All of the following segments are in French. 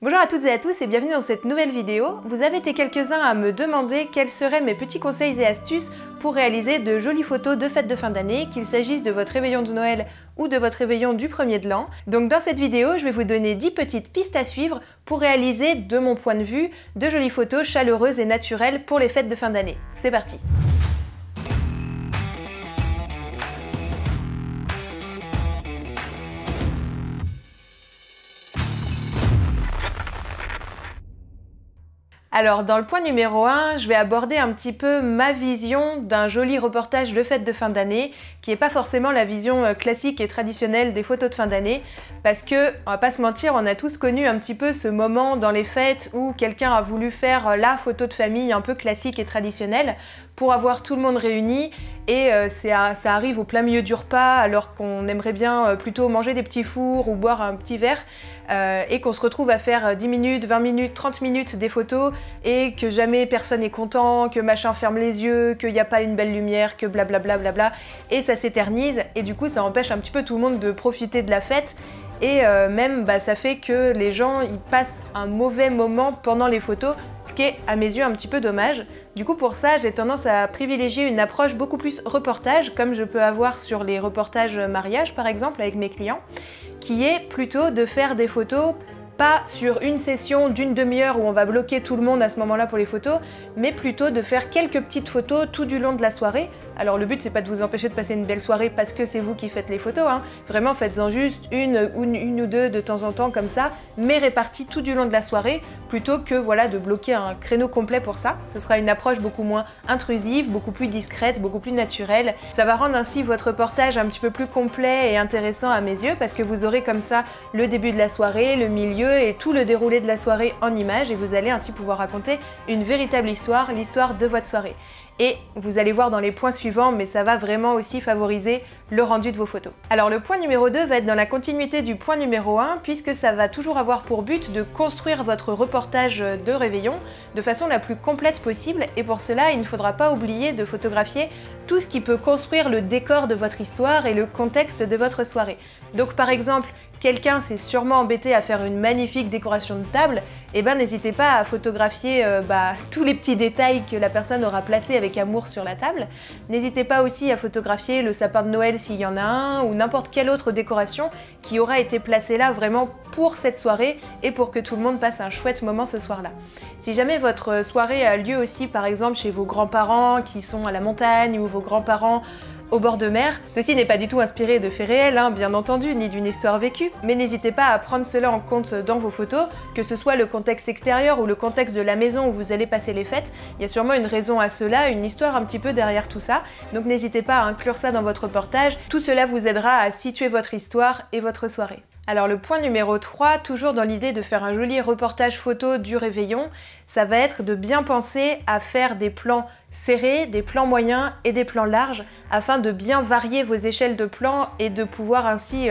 Bonjour à toutes et à tous et bienvenue dans cette nouvelle vidéo. Vous avez été quelques-uns à me demander quels seraient mes petits conseils et astuces pour réaliser de jolies photos de fêtes de fin d'année, qu'il s'agisse de votre réveillon de Noël ou de votre réveillon du premier de l'an. Donc dans cette vidéo, je vais vous donner 10 petites pistes à suivre pour réaliser, de mon point de vue, de jolies photos chaleureuses et naturelles pour les fêtes de fin d'année. C'est parti! Alors dans le point numéro 1, je vais aborder un petit peu ma vision d'un joli reportage de fête de fin d'année, qui n'est pas forcément la vision classique et traditionnelle des photos de fin d'année, parce que, on va pas se mentir, on a tous connu un petit peu ce moment dans les fêtes où quelqu'un a voulu faire la photo de famille un peu classique et traditionnelle pour avoir tout le monde réuni, et ça arrive au plein milieu du repas alors qu'on aimerait bien plutôt manger des petits fours ou boire un petit verre, et qu'on se retrouve à faire 10 minutes, 20 minutes, 30 minutes des photos et que jamais personne n'est content, que machin ferme les yeux, qu'il n'y a pas une belle lumière, que blablabla, blabla, et ça s'éternise et du coup ça empêche un petit peu tout le monde de profiter de la fête. Et même ça fait que les gens ils passent un mauvais moment pendant les photos, ce qui est à mes yeux un petit peu dommage. Du coup pour ça j'ai tendance à privilégier une approche beaucoup plus reportage, comme je peux avoir sur les reportages mariage par exemple avec mes clients, qui est plutôt de faire des photos pas sur une session d'une demi-heure où on va bloquer tout le monde à ce moment-là pour les photos, mais plutôt de faire quelques petites photos tout du long de la soirée. Alors le but c'est pas de vous empêcher de passer une belle soirée parce que c'est vous qui faites les photos, hein. Vraiment faites-en juste une ou deux de temps en temps comme ça, mais réparties tout du long de la soirée, plutôt que voilà de bloquer un créneau complet pour ça. Ce sera une approche beaucoup moins intrusive, beaucoup plus discrète, beaucoup plus naturelle. Ça va rendre ainsi votre reportage un petit peu plus complet et intéressant à mes yeux, parce que vous aurez comme ça le début de la soirée, le milieu et tout le déroulé de la soirée en images, et vous allez ainsi pouvoir raconter une véritable histoire, l'histoire de votre soirée. Et vous allez voir dans les points suivants, mais ça va vraiment aussi favoriser le rendu de vos photos. Alors le point numéro 2 va être dans la continuité du point numéro 1, puisque ça va toujours avoir pour but de construire votre reportage de réveillon de façon la plus complète possible, et pour cela il ne faudra pas oublier de photographier tout ce qui peut construire le décor de votre histoire et le contexte de votre soirée. Donc par exemple, quelqu'un s'est sûrement embêté à faire une magnifique décoration de table, et n'hésitez pas à photographier tous les petits détails que la personne aura placés avec amour sur la table. N'hésitez pas aussi à photographier le sapin de Noël s'il y en a un, ou n'importe quelle autre décoration qui aura été placée là vraiment pour cette soirée et pour que tout le monde passe un chouette moment ce soir-là. Si jamais votre soirée a lieu aussi par exemple chez vos grands-parents qui sont à la montagne, ou vos grands-parents au bord de mer. Ceci n'est pas du tout inspiré de faits réels, hein, bien entendu, ni d'une histoire vécue, mais n'hésitez pas à prendre cela en compte dans vos photos, que ce soit le contexte extérieur ou le contexte de la maison où vous allez passer les fêtes. Il y a sûrement une raison à cela, une histoire un petit peu derrière tout ça, donc n'hésitez pas à inclure ça dans votre reportage. Tout cela vous aidera à situer votre histoire et votre soirée. Alors le point numéro 3, toujours dans l'idée de faire un joli reportage photo du réveillon, ça va être de bien penser à faire des plans serrés, des plans moyens et des plans larges, afin de bien varier vos échelles de plans et de pouvoir ainsi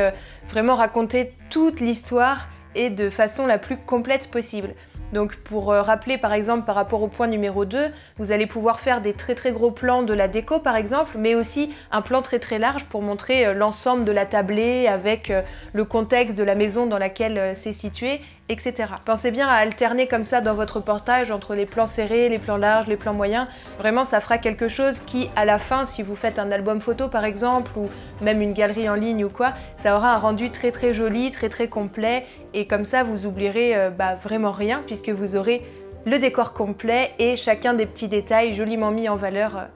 vraiment raconter toute l'histoire et de façon la plus complète possible. Donc pour rappeler par exemple par rapport au point numéro 2, vous allez pouvoir faire des très gros plans de la déco par exemple, mais aussi un plan très large pour montrer l'ensemble de la tablée avec le contexte de la maison dans laquelle c'est situé, etc. Pensez bien à alterner comme ça dans votre reportage entre les plans serrés, les plans larges, les plans moyens. Vraiment ça fera quelque chose qui à la fin, si vous faites un album photo par exemple, ou même une galerie en ligne ou quoi, ça aura un rendu très joli, très complet, et comme ça vous oublierez vraiment rien, puisque vous aurez le décor complet et chacun des petits détails joliment mis en valeur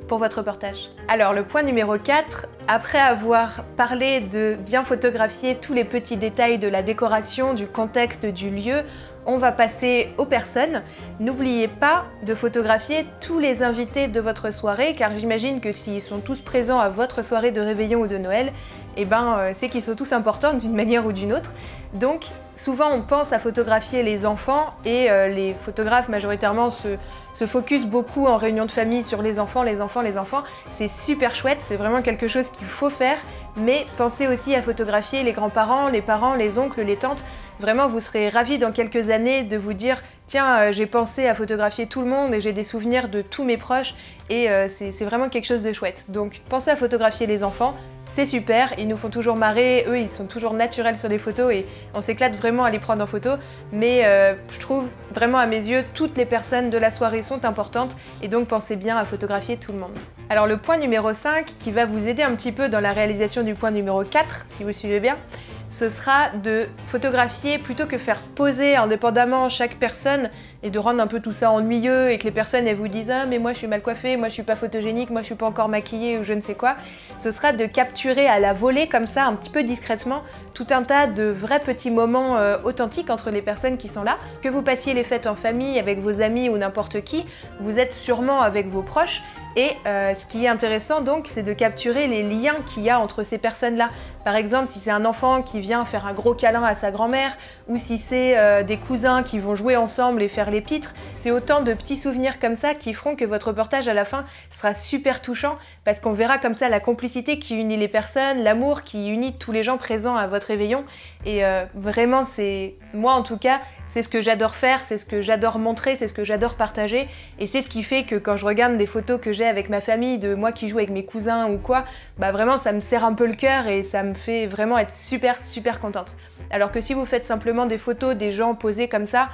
pour votre reportage. Alors le point numéro 4, après avoir parlé de bien photographier tous les petits détails de la décoration, du contexte du lieu, on va passer aux personnes. N'oubliez pas de photographier tous les invités de votre soirée, car j'imagine que s'ils sont tous présents à votre soirée de réveillon ou de Noël, c'est qu'ils sont tous importants d'une manière ou d'une autre. Donc souvent on pense à photographier les enfants, et les photographes majoritairement se focus beaucoup en réunion de famille sur les enfants. C'est super chouette, c'est vraiment quelque chose qu'il faut faire, mais pensez aussi à photographier les grands-parents, les parents, les oncles, les tantes, vraiment vous serez ravis dans quelques années de vous dire tiens, j'ai pensé à photographier tout le monde et j'ai des souvenirs de tous mes proches et c'est vraiment quelque chose de chouette. Donc pensez à photographier les enfants, c'est super, ils nous font toujours marrer, eux ils sont toujours naturels sur les photos et on s'éclate vraiment à les prendre en photo, mais je trouve vraiment à mes yeux toutes les personnes de la soirée sont importantes et donc pensez bien à photographier tout le monde. Alors le point numéro 5 qui va vous aider un petit peu dans la réalisation du point numéro 4, si vous suivez bien, ce sera de photographier plutôt que faire poser indépendamment chaque personne et de rendre un peu tout ça ennuyeux et que les personnes elles vous disent ah mais moi je suis mal coiffée, moi je suis pas photogénique, moi je suis pas encore maquillée ou je ne sais quoi. Ce sera de capturer à la volée comme ça un petit peu discrètement tout un tas de vrais petits moments authentiques entre les personnes qui sont là. Que vous passiez les fêtes en famille avec vos amis ou n'importe qui, vous êtes sûrement avec vos proches. Et ce qui est intéressant donc, c'est de capturer les liens qu'il y a entre ces personnes-là. Par exemple, si c'est un enfant qui vient faire un gros câlin à sa grand-mère, ou si c'est des cousins qui vont jouer ensemble et faire les pitres, c'est autant de petits souvenirs comme ça qui feront que votre reportage à la fin sera super touchant, parce qu'on verra comme ça la complicité qui unit les personnes, l'amour qui unit tous les gens présents à votre réveillon. Et vraiment, c'est moi en tout cas, c'est ce que j'adore faire, c'est ce que j'adore montrer, c'est ce que j'adore partager. Et c'est ce qui fait que quand je regarde des photos que j'ai avec ma famille, de moi qui joue avec mes cousins ou quoi, bah vraiment ça me serre un peu le cœur et ça me fait vraiment être super contente. Alors que si vous faites simplement des photos des gens posés comme ça,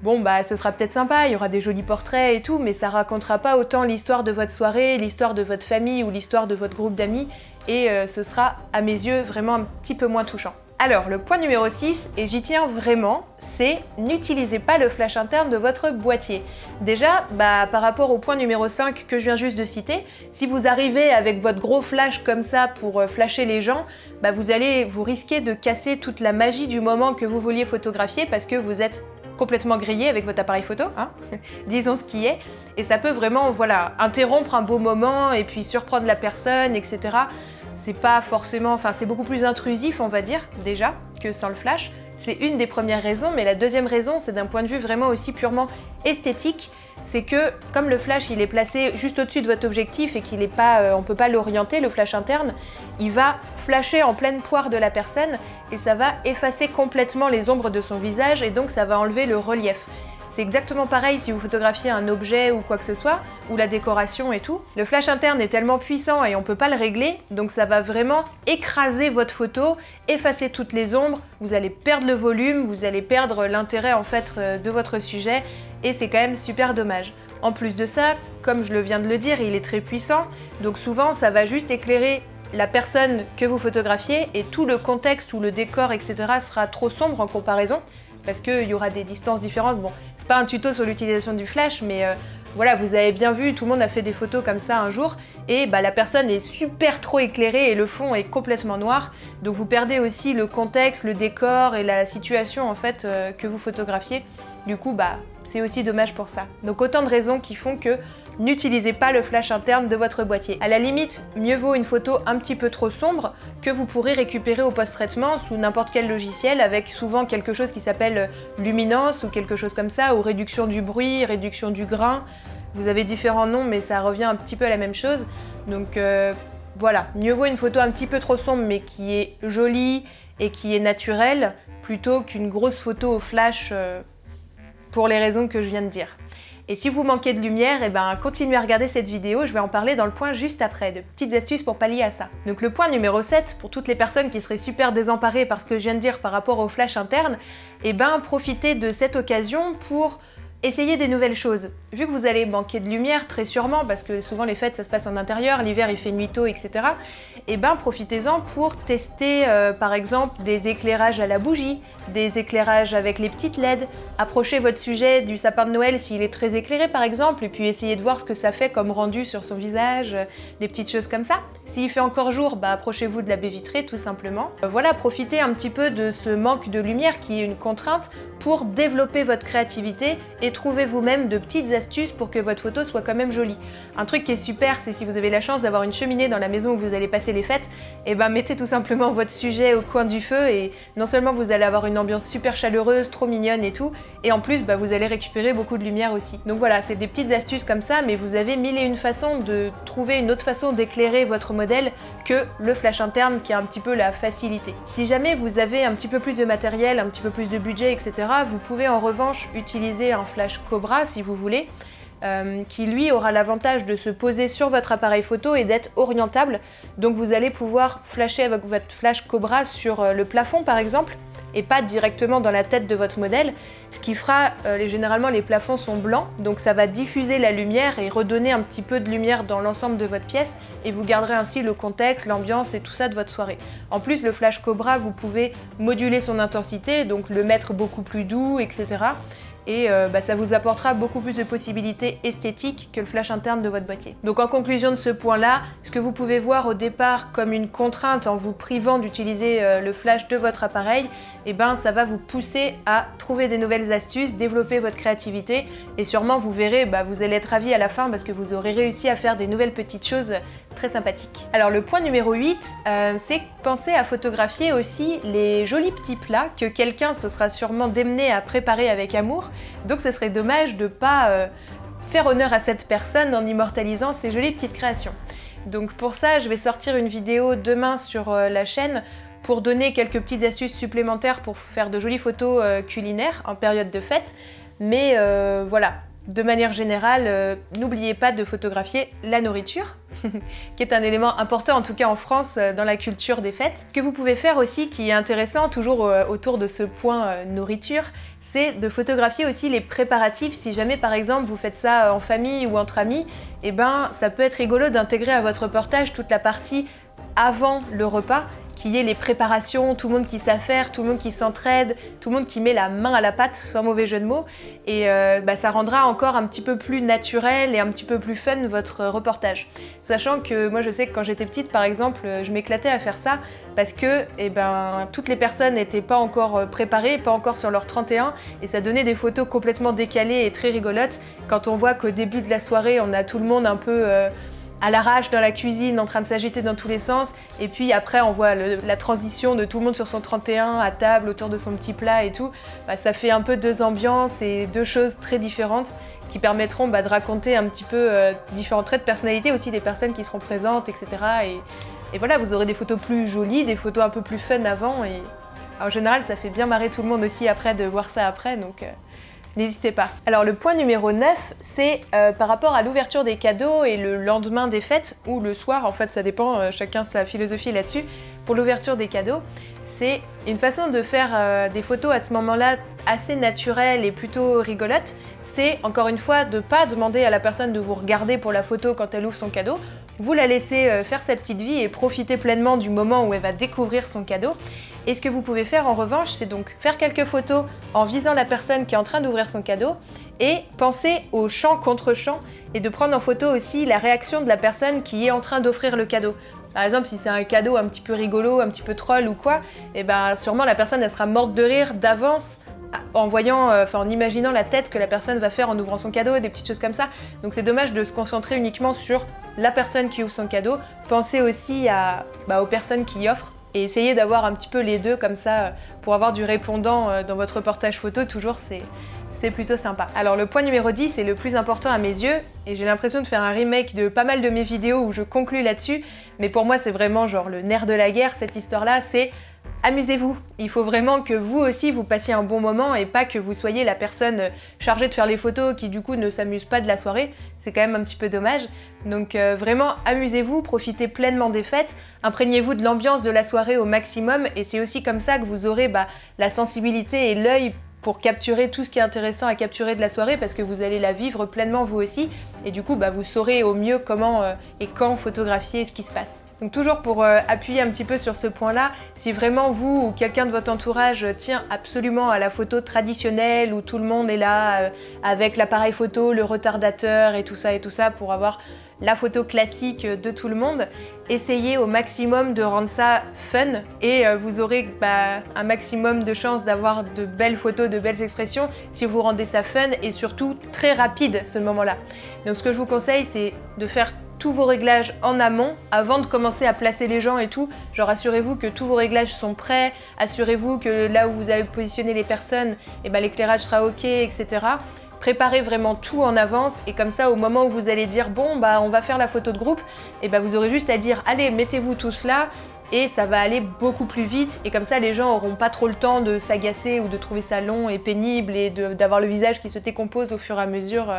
bon bah ce sera peut-être sympa, il y aura des jolis portraits et tout, mais ça racontera pas autant l'histoire de votre soirée, l'histoire de votre famille ou l'histoire de votre groupe d'amis, et ce sera à mes yeux vraiment un petit peu moins touchant. Alors le point numéro 6, et j'y tiens vraiment, c'est n'utilisez pas le flash interne de votre boîtier. Déjà, par rapport au point numéro 5 que je viens juste de citer, si vous arrivez avec votre gros flash comme ça pour flasher les gens, vous risquez de casser toute la magie du moment que vous vouliez photographier parce que vous êtes complètement grillé avec votre appareil photo, hein disons ce qui est, et ça peut vraiment interrompre un beau moment et puis surprendre la personne, etc. C'est pas forcément, c'est beaucoup plus intrusif on va dire déjà que sans le flash. C'est une des premières raisons, mais la deuxième raison c'est d'un point de vue vraiment aussi purement esthétique, c'est que comme le flash il est placé juste au-dessus de votre objectif et qu'il est pas, on peut pas l'orienter, le flash interne, il va flasher en pleine poire de la personne et ça va effacer complètement les ombres de son visage et donc ça va enlever le relief. C'est exactement pareil si vous photographiez un objet ou quoi que ce soit, ou la décoration et tout. Le flash interne est tellement puissant et on peut pas le régler, donc ça va vraiment écraser votre photo, effacer toutes les ombres, vous allez perdre le volume, vous allez perdre l'intérêt en fait de votre sujet, et c'est quand même super dommage. En plus de ça, comme je viens de le dire, il est très puissant, donc souvent ça va juste éclairer la personne que vous photographiez et tout le contexte ou le décor, etc. sera trop sombre en comparaison, parce qu'il y aura des distances différentes. Bon, c'est pas un tuto sur l'utilisation du flash, mais voilà, vous avez bien vu, tout le monde a fait des photos comme ça un jour, et la personne est super trop éclairée et le fond est complètement noir, donc vous perdez aussi le contexte, le décor et la situation en fait que vous photographiez. Du coup, c'est aussi dommage pour ça. Donc autant de raisons qui font que n'utilisez pas le flash interne de votre boîtier. À la limite, mieux vaut une photo un petit peu trop sombre que vous pourrez récupérer au post-traitement sous n'importe quel logiciel avec souvent quelque chose qui s'appelle luminance ou quelque chose comme ça, ou réduction du bruit, réduction du grain. Vous avez différents noms mais ça revient un petit peu à la même chose. Donc voilà, mieux vaut une photo un petit peu trop sombre mais qui est jolie et qui est naturelle plutôt qu'une grosse photo au flash pour les raisons que je viens de dire. Et si vous manquez de lumière, continuez à regarder cette vidéo, je vais en parler dans le point juste après, de petites astuces pour pallier à ça. Donc le point numéro 7, pour toutes les personnes qui seraient super désemparées par ce que je viens de dire par rapport au flash interne, profitez de cette occasion pour essayer des nouvelles choses. Vu que vous allez manquer de lumière, très sûrement, parce que souvent les fêtes ça se passe en intérieur, l'hiver il fait nuit tôt, etc. Profitez-en pour tester par exemple des éclairages à la bougie, des éclairages avec les petites LED, approchez votre sujet du sapin de Noël s'il est très éclairé par exemple, et puis essayez de voir ce que ça fait comme rendu sur son visage, des petites choses comme ça. S'il fait encore jour, approchez-vous de la baie vitrée tout simplement. Voilà, profitez un petit peu de ce manque de lumière qui est une contrainte pour développer votre créativité et trouver vous-même de petites astuces pour que votre photo soit quand même jolie. Un truc qui est super, c'est si vous avez la chance d'avoir une cheminée dans la maison où vous allez passer les fêtes, mettez tout simplement votre sujet au coin du feu et non seulement vous allez avoir une ambiance super chaleureuse, trop mignonne et tout, et en plus vous allez récupérer beaucoup de lumière aussi. Donc voilà, c'est des petites astuces comme ça, mais vous avez mille et une façons de trouver une autre façon d'éclairer votre modèle que le flash interne qui a un petit peu la facilité. Si jamais vous avez un petit peu plus de matériel, un petit peu plus de budget, etc., vous pouvez en revanche utiliser un flash Cobra si vous voulez, qui lui aura l'avantage de se poser sur votre appareil photo et d'être orientable. Donc vous allez pouvoir flasher avec votre flash Cobra sur le plafond par exemple, et pas directement dans la tête de votre modèle, ce qui fera, généralement les plafonds sont blancs, donc ça va diffuser la lumière et redonner un petit peu de lumière dans l'ensemble de votre pièce, et vous garderez ainsi le contexte, l'ambiance et tout ça de votre soirée. En plus, le flash Cobra, vous pouvez moduler son intensité, donc le mettre beaucoup plus doux, etc. Et ça vous apportera beaucoup plus de possibilités esthétiques que le flash interne de votre boîtier. Donc en conclusion de ce point-là, ce que vous pouvez voir au départ comme une contrainte en vous privant d'utiliser le flash de votre appareil, ça va vous pousser à trouver des nouvelles astuces, développer votre créativité et sûrement vous verrez, vous allez être ravis à la fin parce que vous aurez réussi à faire des nouvelles petites choses très sympathiques. Alors le point numéro 8, c'est penser à photographier aussi les jolis petits plats que quelqu'un se sera sûrement démené à préparer avec amour. Donc ce serait dommage de ne pas faire honneur à cette personne en immortalisant ces jolies petites créations. Donc pour ça, je vais sortir une vidéo demain sur la chaîne pour donner quelques petites astuces supplémentaires pour faire de jolies photos culinaires en période de fête. Mais voilà, de manière générale, n'oubliez pas de photographier la nourriture, qui est un élément important, en tout cas en France, dans la culture des fêtes. Ce que vous pouvez faire aussi, qui est intéressant, toujours autour de ce point nourriture, c'est de photographier aussi les préparatifs. Si jamais, par exemple, vous faites ça en famille ou entre amis, ça peut être rigolo d'intégrer à votre reportage toute la partie avant le repas, qui est les préparations, tout le monde qui sait faire, tout le monde qui s'entraide, tout le monde qui met la main à la pâte, sans mauvais jeu de mots. Et ça rendra encore un petit peu plus naturel et un petit peu plus fun votre reportage. Sachant que moi je sais que quand j'étais petite par exemple, je m'éclatais à faire ça parce que toutes les personnes n'étaient pas encore préparées, pas encore sur leur 31 et ça donnait des photos complètement décalées et très rigolotes quand on voit qu'au début de la soirée on a tout le monde un peu à l'arrache dans la cuisine, en train de s'agiter dans tous les sens. Et puis après, on voit la transition de tout le monde sur son 31, à table, autour de son petit plat et tout. Ça fait un peu deux ambiances et deux choses très différentes qui permettront de raconter un petit peu différents traits de personnalité aussi des personnes qui seront présentes, etc. Et voilà, vous aurez des photos plus jolies, des photos un peu plus fun avant. Et en général, ça fait bien marrer tout le monde aussi après de voir ça après. Donc n'hésitez pas. Alors le point numéro 9, c'est par rapport à l'ouverture des cadeaux et le lendemain des fêtes, ou le soir, en fait ça dépend, chacun sa philosophie là-dessus. Pour l'ouverture des cadeaux, c'est une façon de faire des photos à ce moment-là assez naturelles et plutôt rigolotes. C'est encore une fois de ne pas demander à la personne de vous regarder pour la photo quand elle ouvre son cadeau. Vous la laissez faire sa petite vie et profiter pleinement du moment où elle va découvrir son cadeau. Et ce que vous pouvez faire en revanche, c'est donc faire quelques photos en visant la personne qui est en train d'ouvrir son cadeau et penser au champ contre champ et de prendre en photo aussi la réaction de la personne qui est en train d'offrir le cadeau. Par exemple, si c'est un cadeau un petit peu rigolo, un petit peu troll ou quoi, sûrement la personne elle sera morte de rire d'avance en voyant, en imaginant la tête que la personne va faire en ouvrant son cadeau, des petites choses comme ça. Donc c'est dommage de se concentrer uniquement sur la personne qui ouvre son cadeau. Pensez aussi aux personnes qui offrent et essayez d'avoir un petit peu les deux comme ça pour avoir du répondant dans votre reportage photo, toujours c'est plutôt sympa. Alors le point numéro 10 est le plus important à mes yeux et j'ai l'impression de faire un remake de pas mal de mes vidéos où je conclue là-dessus, mais pour moi c'est vraiment genre le nerf de la guerre cette histoire-là, c'est amusez-vous. Il faut vraiment que vous aussi vous passiez un bon moment et pas que vous soyez la personne chargée de faire les photos qui du coup ne s'amuse pas de la soirée. C'est quand même un petit peu dommage. Donc vraiment amusez-vous, profitez pleinement des fêtes, imprégnez-vous de l'ambiance de la soirée au maximum et c'est aussi comme ça que vous aurez la sensibilité et l'œil pour capturer tout ce qui est intéressant à capturer de la soirée parce que vous allez la vivre pleinement vous aussi et du coup vous saurez au mieux comment et quand photographier ce qui se passe. Donc toujours pour appuyer un petit peu sur ce point-là, si vraiment vous ou quelqu'un de votre entourage tient absolument à la photo traditionnelle où tout le monde est là avec l'appareil photo, le retardateur et tout ça pour avoir la photo classique de tout le monde, essayez au maximum de rendre ça fun et vous aurez un maximum de chances d'avoir de belles photos, de belles expressions si vous rendez ça fun et surtout très rapide ce moment-là. Donc ce que je vous conseille c'est de faire tous vos réglages en amont avant de commencer à placer les gens et tout. Genre assurez-vous que tous vos réglages sont prêts, assurez-vous que là où vous allez positionner les personnes, l'éclairage sera ok, etc. préparez vraiment tout en avance et comme ça au moment où vous allez dire bon bah on va faire la photo de groupe, et bah vous aurez juste à dire allez mettez-vous tous là et ça va aller beaucoup plus vite et comme ça les gens auront pas trop le temps de s'agacer ou de trouver ça long et pénible et d'avoir le visage qui se décompose au fur et à mesure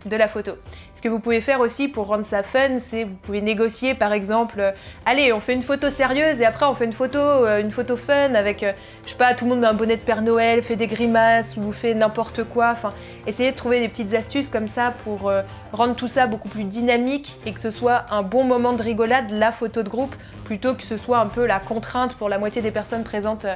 de la photo. Ce que vous pouvez faire aussi pour rendre ça fun, c'est vous pouvez négocier par exemple allez on fait une photo sérieuse et après on fait une photo fun avec je sais pas, tout le monde met un bonnet de Père Noël, fait des grimaces ou fait n'importe quoi, enfin essayez de trouver des petites astuces comme ça pour rendre tout ça beaucoup plus dynamique et que ce soit un bon moment de rigolade, la photo de groupe, plutôt que ce soit un peu la contrainte pour la moitié des personnes présentes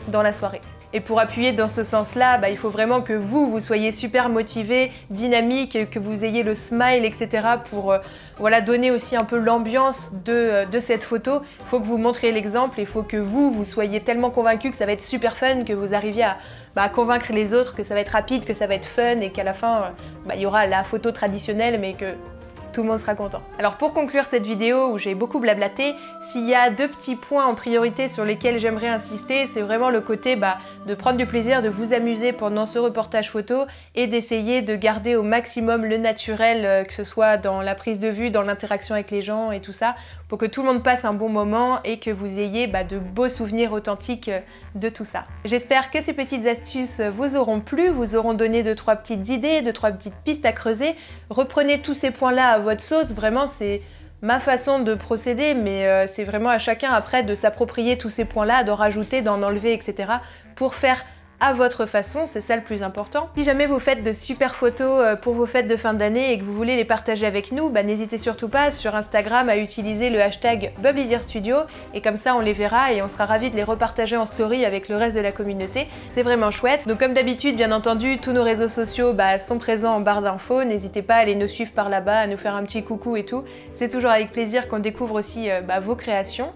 dans la soirée. Et pour appuyer dans ce sens-là, bah, il faut vraiment que vous soyez super motivé, dynamique, que vous ayez le smile, etc. pour voilà, donner aussi un peu l'ambiance de cette photo. Il faut que vous montriez l'exemple et il faut que vous soyez tellement convaincu que ça va être super fun, que vous arriviez à convaincre les autres que ça va être rapide, que ça va être fun et qu'à la fin, il y aura la photo traditionnelle mais que tout le monde sera content. Alors pour conclure cette vidéo où j'ai beaucoup blablaté, s'il y a 2 petits points en priorité sur lesquels j'aimerais insister, c'est vraiment le côté de prendre du plaisir, de vous amuser pendant ce reportage photo et d'essayer de garder au maximum le naturel, que ce soit dans la prise de vue, dans l'interaction avec les gens et tout ça, pour que tout le monde passe un bon moment et que vous ayez de beaux souvenirs authentiques de tout ça. J'espère que ces petites astuces vous auront plu, vous auront donné 2-3 petites idées, 2-3 petites pistes à creuser. Reprenez tous ces points-là à votre sauce, vraiment c'est ma façon de procéder, mais c'est vraiment à chacun après de s'approprier tous ces points-là, d'en rajouter, d'en enlever, etc. pour faire à votre façon, c'est ça le plus important. Si jamais vous faites de super photos pour vos fêtes de fin d'année et que vous voulez les partager avec nous, n'hésitez surtout pas sur Instagram à utiliser le hashtag BubblyDearStudio et comme ça on les verra et on sera ravis de les repartager en story avec le reste de la communauté. C'est vraiment chouette. Donc comme d'habitude, bien entendu, tous nos réseaux sociaux sont présents en barre d'infos. N'hésitez pas à aller nous suivre par là-bas, à nous faire un petit coucou et tout. C'est toujours avec plaisir qu'on découvre aussi vos créations.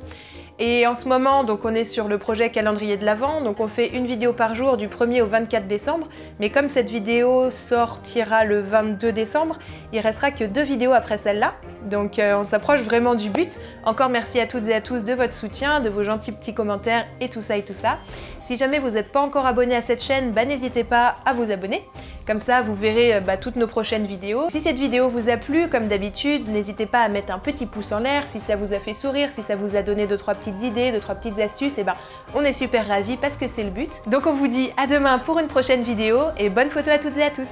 Et en ce moment, donc on est sur le projet calendrier de l'Avent, donc on fait une vidéo par jour du 1er au 24 décembre, mais comme cette vidéo sortira le 22 décembre, il restera que 2 vidéos après celle-là, donc on s'approche vraiment du but. Encore merci à toutes et à tous de votre soutien, de vos gentils petits commentaires et tout ça et tout ça. Si jamais vous n'êtes pas encore abonné à cette chaîne, n'hésitez pas à vous abonner. Comme ça, vous verrez toutes nos prochaines vidéos. Si cette vidéo vous a plu, comme d'habitude, n'hésitez pas à mettre un petit pouce en l'air. Si ça vous a fait sourire, si ça vous a donné 2-3 petites idées, 2-3 petites astuces, on est super ravis parce que c'est le but. Donc on vous dit à demain pour une prochaine vidéo et bonne photo à toutes et à tous.